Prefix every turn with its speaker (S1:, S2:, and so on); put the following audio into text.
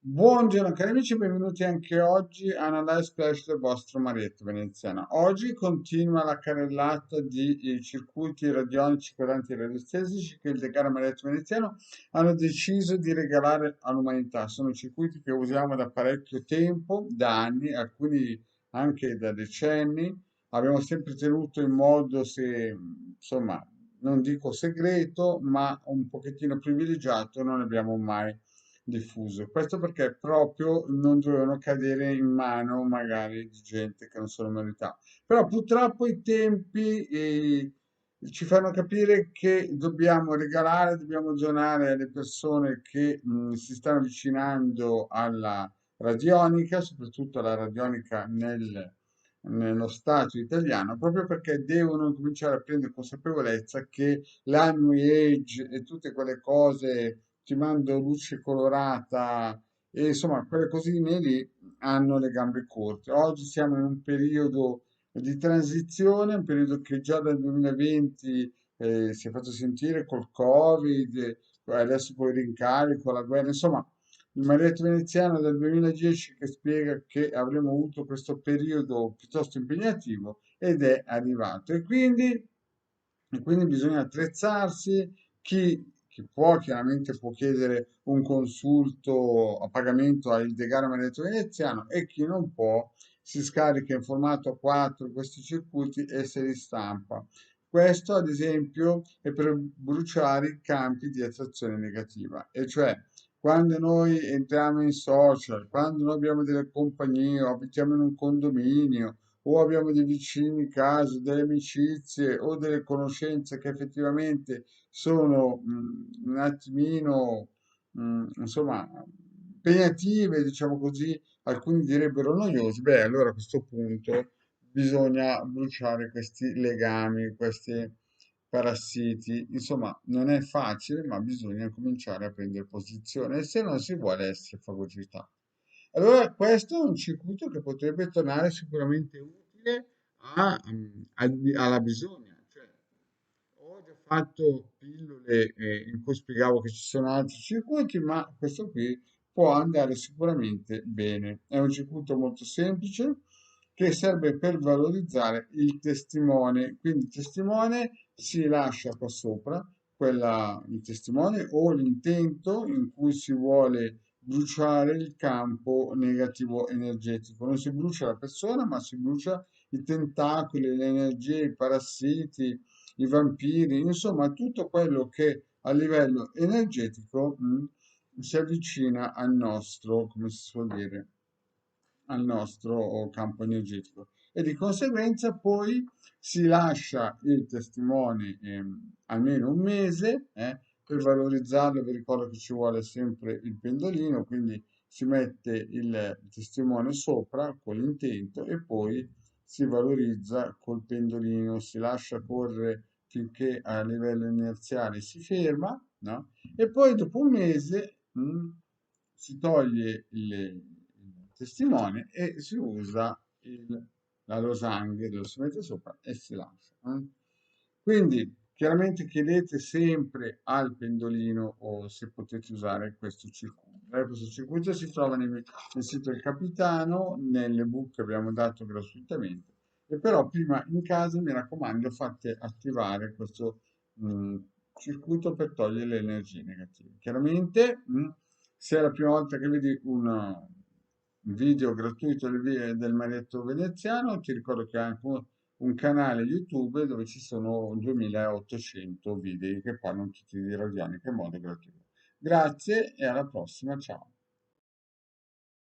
S1: Buongiorno cari amici, benvenuti anche oggi a una live splash del vostro Marietto Veneziano. Oggi continua la carrellata di circuiti radionici codanti radiostesici che il decano Marietto Veneziano hanno deciso di regalare all'umanità. Sono circuiti che usiamo da parecchio tempo, da anni, alcuni anche da decenni. Abbiamo sempre tenuto in modo, se, insomma, non dico segreto, ma un pochettino privilegiato, non abbiamo mai diffuso. Questo perché proprio non dovevano cadere in mano magari di gente che non se lo meritava. Però purtroppo i tempi ci fanno capire che dobbiamo regalare, dobbiamo donare alle persone che si stanno avvicinando alla radionica, soprattutto alla radionica nello Stato italiano, proprio perché devono cominciare a prendere consapevolezza che la New Age e tutte quelle cose ti mando luce colorata e insomma quelle cosine lì hanno le gambe corte. Oggi siamo in un periodo di transizione, un periodo che già dal 2020 si è fatto sentire col Covid, adesso con i rincari, con la guerra, insomma il Marietto Veneziano del 2010 che spiega che avremmo avuto questo periodo piuttosto impegnativo ed è arrivato. E quindi bisogna attrezzarsi, chi può chiaramente può chiedere un consulto a pagamento al Degano Veneto Veneziano e chi non può si scarica in formato 4 questi circuiti e se li stampa. Questo, ad esempio, è per bruciare i campi di attrazione negativa, e cioè quando noi entriamo in social, quando noi abbiamo delle compagnie o abitiamo in un condominio o abbiamo dei vicini in casa, delle amicizie o delle conoscenze che effettivamente sono un attimino, insomma, impegnative, diciamo così, alcuni direbbero noiosi, beh, allora a questo punto bisogna bruciare questi legami, questi parassiti. Insomma, non è facile, ma bisogna cominciare a prendere posizione se non si vuole essere fagocitati. Allora, questo è un circuito che potrebbe tornare sicuramente utile alla bisogna. Cioè, ho già fatto pillole in cui spiegavo che ci sono altri circuiti, ma questo qui può andare sicuramente bene. È un circuito molto semplice che serve per valorizzare il testimone. Quindi il testimone si lascia qua sopra il testimone o l'intento in cui si vuole bruciare il campo negativo energetico. Non si brucia la persona, ma si brucia i tentacoli, le energie, i parassiti, i vampiri, insomma tutto quello che a livello energetico si avvicina al nostro, come si suol dire, al nostro campo energetico. E di conseguenza poi si lascia il testimone almeno un mese per valorizzarlo. Vi ricordo che ci vuole sempre il pendolino, quindi si mette il testimone sopra con l'intento e poi si valorizza col pendolino, si lascia correre finché a livello inerziale si ferma, no? E poi dopo un mese si toglie il testimone e si usa la losanghe, lo si mette sopra e si lascia. Quindi chiaramente chiedete sempre al pendolino o se potete usare questo circuito. Questo circuito si trova nel sito del capitano, nell'ebook che abbiamo dato gratuitamente. E però prima in casa, mi raccomando, fate attivare questo mh, circuito per togliere le energie negative. Chiaramente, se è la prima volta che vedi un video gratuito del Marietto Veneziano, ti ricordo che ha anche un canale YouTube dove ci sono 2800 video che parlano tutti di radionica in modo gratuito. Grazie e alla prossima, ciao.